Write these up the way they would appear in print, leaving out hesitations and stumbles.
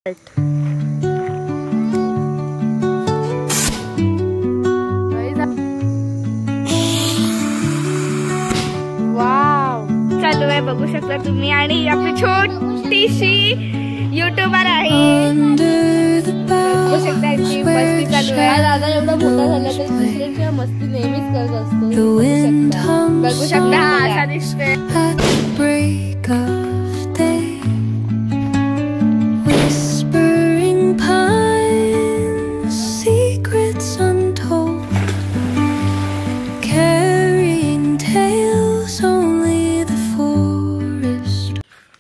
Wow चालू आहे बघू शकता तुम्ही आणि आपली छोटीशी युट्यूबर आहे बघू शकता ती मस्ती चालू आहे. दादा एवढा मोठा झाला तर दुसऱ्यांच्या मस्ती नेहमीच करत असतो. बघू शकता असा दिसतोय.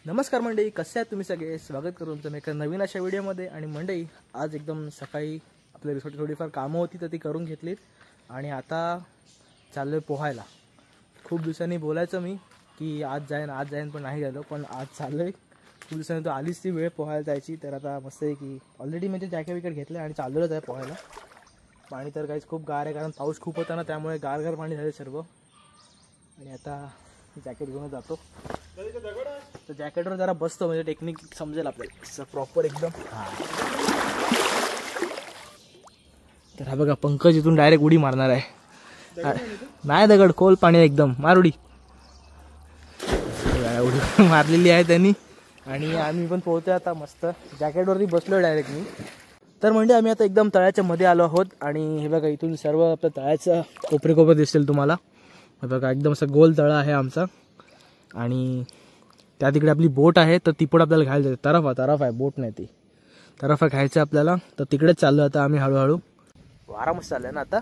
नमस्कार मंडळी, कसे आहात तुम्ही सगळे. स्वागत करू तुमचं एका नवीन अशा व्हिडिओमध्ये. आणि मंडळी आज एकदम सकाळी आपल्या रिसॉर्ट थोडीफार कामं होती तर ती करून घेतलीत आणि आता चाललो आहे पोहायला. खूप दिवसांनी बोलायचं मी की आज जाईन पण नाही गेलो, पण आज चाललो आहे. खूप दिवसांनी तो आलीच ती वेळ पोहायला जायची. तर आता मस्त आहे की ऑलरेडी म्हणजे जॅकेट विकेट घेतलं आणि चाललोच आहे पोहायला. पाणी तर काहीच खूप गार आहे कारण पाऊस खूप होता ना, त्यामुळे गार पाणी झाले सर्व. आणि आता जॅकेट घेऊन जातो. तर जॅकेटवर जरा बसतो म्हणजे टेक्निक समजेल आपल्याला प्रॉपर एकदम. तर हा बघा पंकज इथून डायरेक्ट उडी मारणार आहे. नाही दगड, खोल पाणी एकदम, मार उडी. उडी मारलेली आहे त्यांनी आणि आम्ही पण पोहतोय आता मस्त. जॅकेटवरती बसलोय डायरेक्ट मी. तर म्हणजे आम्ही आता एकदम तळ्याच्या मध्ये आलो आहोत आणि हे बघा इथून सर्व आपलं तळ्याचं कोपरे दिसतील तुम्हाला. हे बघा एकदम असं गोल तळा आहे आमचा आणि त्या तिकडे आपली बोट आहे. तर ती पण आपल्याला घ्यायला जाते. तरफ आहे, बोट नाही ती तरफ आहे, घ्यायचं आपल्याला. तर तिकडेच चाललो आता आम्ही हळूहळू. वारा मस्त चाललाय ना आता.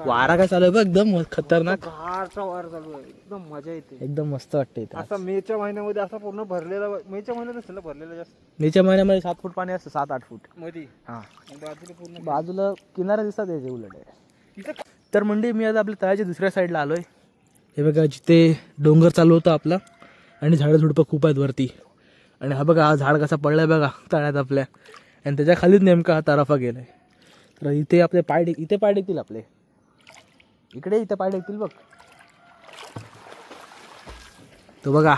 वारा काय चालू आहे बघ, एकदम खतरनाक वारा चालू आहे. एकदम मजा येते, एकदम मस्त वाटते. आता मेच्या महिन्यामध्ये असा पूर्ण भरलेला, मेच्या महिन्यात असेल भरलेला जास्त. मेच्या महिन्यामध्ये 7 फूट पाणी असतं, 7-8 फूट मध्ये. हा, बाजूला पूर्ण बाजूला किनारा दिसतात याचे उलट. तर म्हणजे मी आता आपल्या तळ्याच्या दुसऱ्या साईडला आलोय. हे बघा जिथे डोंगर चालू होता आपला आणि झाडं झुडपं खूप आहेत वरती. आणि हा बघा हा झाड कसा पडलाय बघा तळ्यात आपल्या, आणि त्याच्या खालीच नेमका हा तराफा गेलाय. तर इथे आपले इथे पाय टेकतील आपले, इथे पाय टेकतील बघ. तो बघा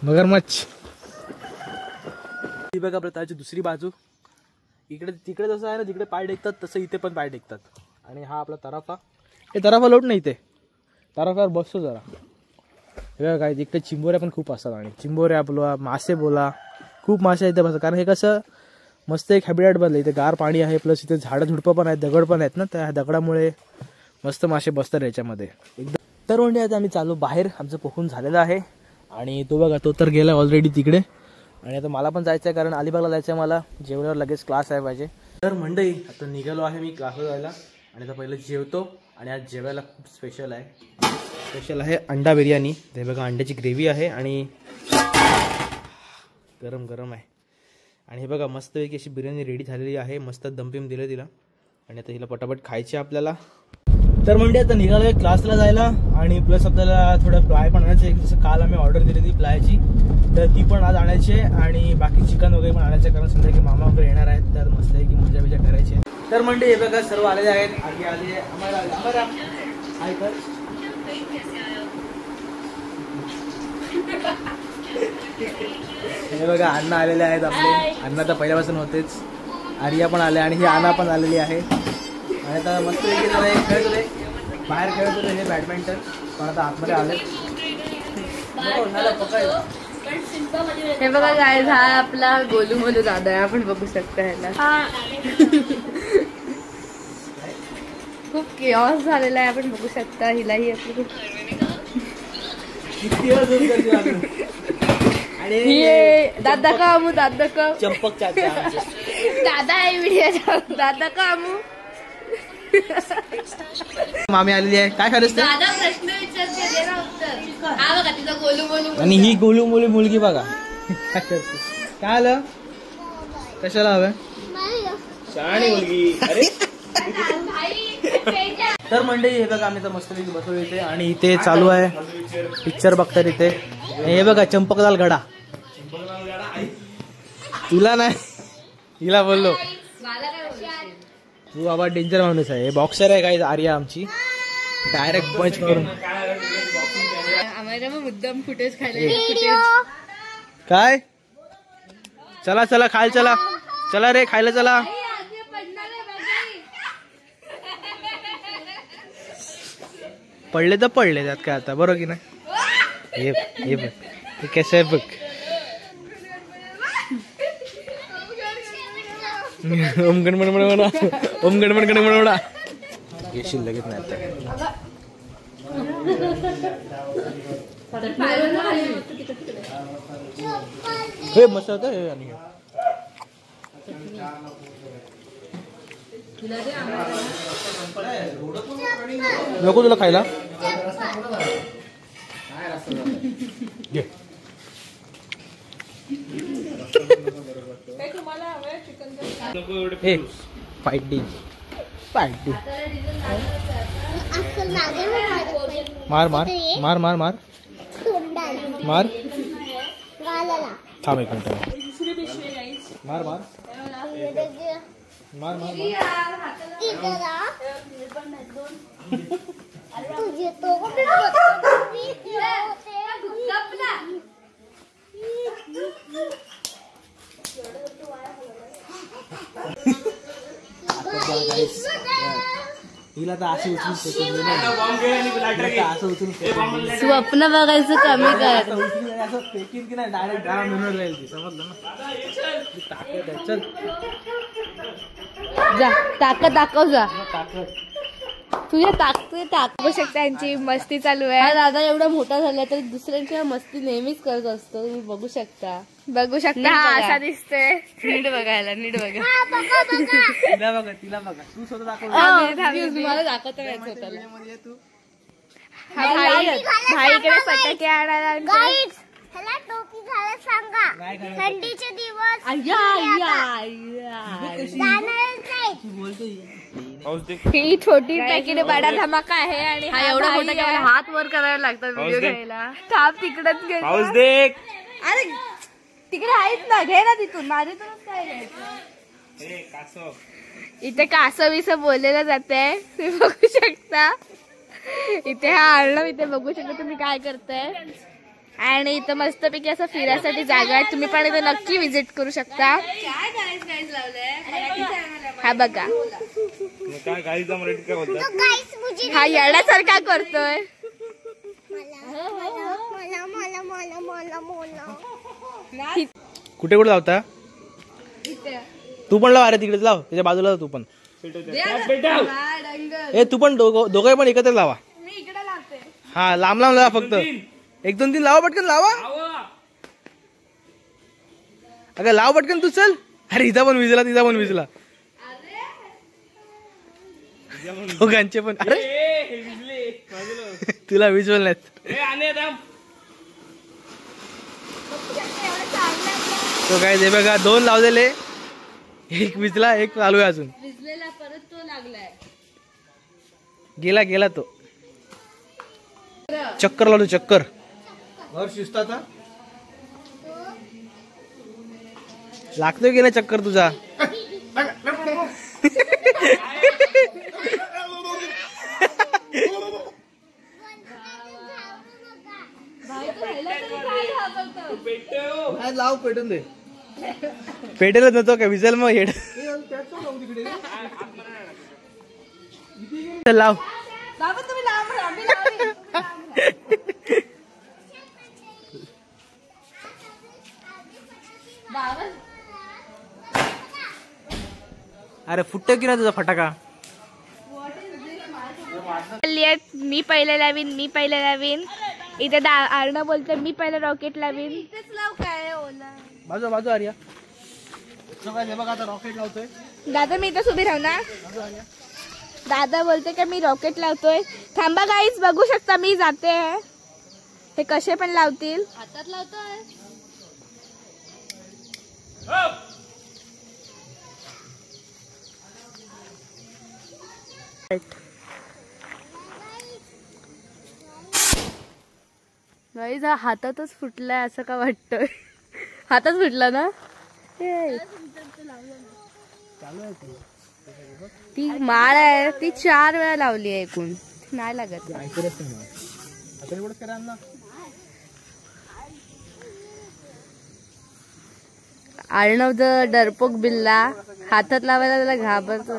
मगरमच्छ. ही बघा आपल्या तळ्याची दुसरी बाजू. तिकडे जसं आहे ना, जिकडे पाय टेकतात तसं इथे पण पाय टेकतात. आणि हा आपला तराफा. हे तराफा लोट नाही, इथे तराफ्यावर बसतो जरा. हे बघा काय इकडे चिंबोऱ्या पण खूप असतात. आणि चिंबोऱ्या आपला मासे बोला, खूप मासे इथे बसतात. कारण हे कसं मस्त एक हॅबिटॅट बनलं. इथे गार पाणी आहे, प्लस इथे झाडं झुडपं पण आहेत, दगड पण आहेत ना, त्या दगडामुळे मस्त मासे बसतात याच्यामध्ये एकदम. तर म्हणजे आता आम्ही चालू बाहेर, आमचं पोहून झालेलं आहे. आणि तो बघा तो तर गेला ऑलरेडी तिकडे. आणि आता मला पण जायचं आहे कारण अलिबागला जायचं आहे मला. जेवल्यावर लगेच क्लास आहे पाहिजे. तर मंडळी आता निघालो आहे मी क्लासला जायला. आणि आता पहिलं जेवतो. आणि आज जेवायला खूप स्पेशल आहे अंडा बिर्याणी. ते बघा अंड्याची ग्रेव्ही आहे आणि गरम आहे. आणि हे बघा मस्तपैकी अशी बिर्याणी रेडी झालेली आहे. मस्त दमपिम दिलं तिला. आणि आता हिला पटापट खायची आपल्याला. तर म्हणजे आता निघालो आहे क्लासला जायला. आणि प्लस आपल्याला थोडं फ्लाय पण आणायचं. जसं काल आम्ही ऑर्डर दिली ती फ्लायची, तर ती पण आज आणायची आहे. आणि बाकी चिकन वगैरे पण आणायचं कारण संध्याकाळी मामा वगैरे येणार आहेत. तर मस्त आहे की मजा करायची आहे. तर म्हणजे हे बघा सर्व आलेले आहेत. आधी आले आम्हाला हे बघा अण्णा आलेले आहेत आपले. अण्णा तर पहिल्यापासून होतेच. आर्या पण आले आणि ही आना पण आलेली आहे. आणि आता मस्त खेळत होते, बाहेर खेळत होते हे बॅडमिंटन. पण आता आतमध्ये आले. हे बघा गाईज, हा आपला गोलू मोलू दादा आहे. आपण बघू शकता ह्याला. खूप केऑस झालेला आहे, आपण बघू शकता. हिलाही आपली खूप दादा का आमू, दादा का चंपक दादा आहे व्हिडिओ. दादा का आमू मामी आलेली आहे. काय खरंच दादा प्रश्न विचारते ना उत्तर. हा बघा तिचा गोलू मोलू. आणि ही गोलू मोलू मुलगी बघा काय आलं. कशाला हवं शहाणी मुलगी. अरे तर मंडळी हे बघा आम्ही तर मस्तपैकी बसलो इथे. आणि इथे चालू आहे पिक्चर बघतात इथे. हे बघा चंपकलाल गडा. तुला नाही, हिला बोललो तू बाबा डेंजर माणूस आहे. हे बॉक्सर आहे काय आर्या आमची. डायरेक्ट पंच करून आम्हाला मुद्दाम फुटेज खायला. काय चला चला खायला चला, चला रे खायला चला. पडले तर पडले त्यात काय आता, बरोबर की नाही. हे बघ हे कसं आहे बघ. ओम गणपण म्हणा, ओम गणपण म्हणा. येशील लगेच नाही आता. हे मस्त होतं हे. आणि नको तुला खायला घे. ए फायटिंग फायटिंग. मार मार मार मार मार मार. थांब एक मिनिट. मार मार मार मार. हिला तर असं स्वप्न बघायचं कमी कर. असं फेकीन की नाही डायरेक्ट घरा मिळून राहील ती, समजलं ना. चल जा ताकद दाखव जा. ताकद तुझ्या बघू शकता यांची मस्ती चालू आहे. दादा एवढा मोठा झाला तर दुसऱ्यांच्या मस्ती नेहमीच करत असतो. तुम्ही बघू शकता हा असा दिसतोय. नीट बघायला नीट बघा. तिला बघा तिला बघा. तू स्वतः दाखव. मला दाखवता यायचं होतं. तू भाईकडे फटाके आणायला टोपी घाला सांगा. थंडीचे दिवस ही छोटी टाकीने बडा धमाका आहे. आणि हा एवढा मोठा केला, हात वर करायला लागतात व्हिडिओ घ्यायला. थांब तिकडच घे. अरे तिकडे आहेत ना, घे ना तिथून. माझ्यातूनच काय घ्यायचं. इथे कासव विसं बोललेलं जाते. तुम्ही बघू शकता इथे हा अर्णव इथे बघू शकता तुम्ही काय करताय. आणि इथं मस्तपैकी असं फिरायसाठी जागा आहे. तुम्ही पण इथे नक्की विजिट करू शकता. हा बघा हा येण्यासारखा करतोय. कुठे कुठे लावता. तू पण लाव. अरे तिकडे लाव, त्याच्या बाजूला तू पण. ए तू पण दोघे पण एकत्र लावा. हा लांब लांब लावा. फक्त 1 2 3 लावा. पटकन लावा. अगं लाव पटकन तू. चल. अरे इथं पण विजला, तिथं पण विजला. दोघांचे पण. अरे तुला विजवल नाहीत. तो काय दे बघा 2 लावलेले. 1 विजला, 1 चालू आहे अजून. विजलेला परत तो लागलाय. गेला तो. चक्कर लावलो चक्कर. घर शिजता था लागतोय की नाही चक्कर तुझा. लाव पेटून दे. पेटेलच नव्हतो का विजल मग हेड. लाव. अरे फुटतो की नाही तुझा फटाका. मी पहिले लावीन. इथे अर्णव बोलतो मी पहिले रॉकेट लावीन. बाजू बाजू आर्या. बघा आता रॉकेट लावतोय. दादा मी इथेच उभी राहू ना. दादा बोलते की मी रॉकेट लावतोय. थांबा गाईज बघू शकता मी जाते. हे कसे पण लावतील. हातात लावतोय. गाईज हा हातातच फुटलाय असं का वाटतंय. हातात फुटला ना. ती माळ आहे ती 4 वेळा लावली आहे एकूण. नाही लागत. अर्णव द डरपोक बिल्ला हातात लावायला त्याला घाबरतो.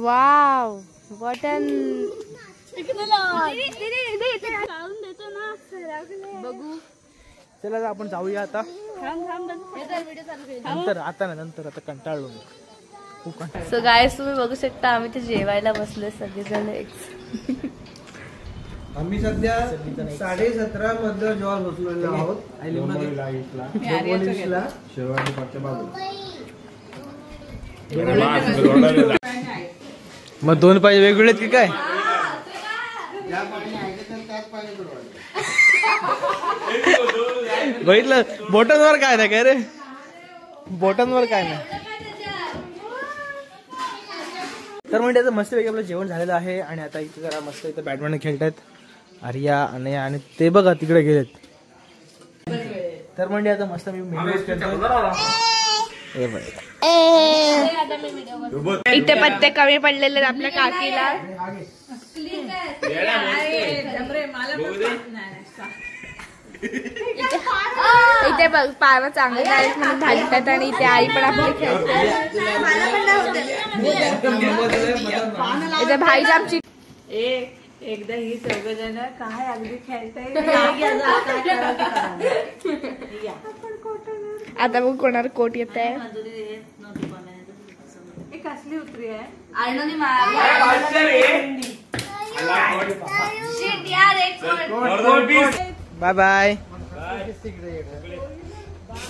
वाव व्हॉट अन बघू. चला आपण जाऊया आता नंतर. आता कंटाळलो मी खूप कंटाळलो. सो गाईस तुम्ही बघू शकता आम्ही ते जेवायला बसले सगळेजण. आम्ही सध्या 17:30 मधल्या जेव्हा बसलेलो आहोत. मग 2 पाय वेगवेगळे की काय? बघितलं बोटांवर काय नाही काय रे, बोटांवर काय नाही. तर म्हणजे आता मस्तपैकी आपलं जेवण झालेलं आहे आणि आता इथे जरा मस्त इथं बॅडमिंटन खेळतायत आर्या अनया आणि ते बघा तिकडे गेलेत. तर म्हणजे आता मस्त मी इथे पत्ते कमी पडलेले आपल्या काकीला. इथे बघ पाव चांगले आहेत म्हणून घालतात आणि इथे आई पण आपली खेळते. इथे भाई आमची एकदा ही चौघजण काय अगदी खेळताय. आता बघ कोणाला कोट येत आहे. कसली उतरी आहे. Bye bye.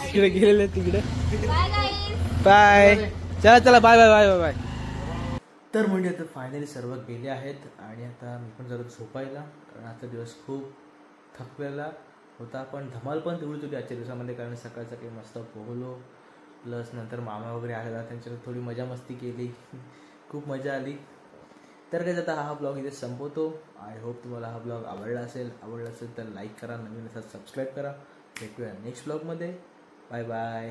तिकडे गेलेले तिकडे. बाय. चला बाय बाय बाय बाय. तर म्हणजे आता फायनली सर्व गेले आहेत आणि आता मी पण जरा झोपायला, कारण आजचा दिवस खूप थकलेला होता. पण धमाल पण तेवढीच होती आजच्या दिवसामध्ये, कारण सकाळचं काही मस्त पोहलो, प्लस नंतर मामा वगैरे आलेला त्यांच्यावर थोडी मजा मस्ती केली, खूप मजा आली. तर काय आता हा ब्लॉग इथे संपवतो. आय होप तुम्हाला हा ब्लॉग आवडला असेल तर लाईक करा, नवीन असा सबस्क्राईब करा. भेटूया नेक्स्ट ब्लॉगमध्ये. Bye bye.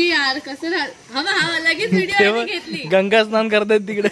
यार कसं हवा लगेच व्हिडिओ घेतली. गंगा स्नान करतायत तिकडे.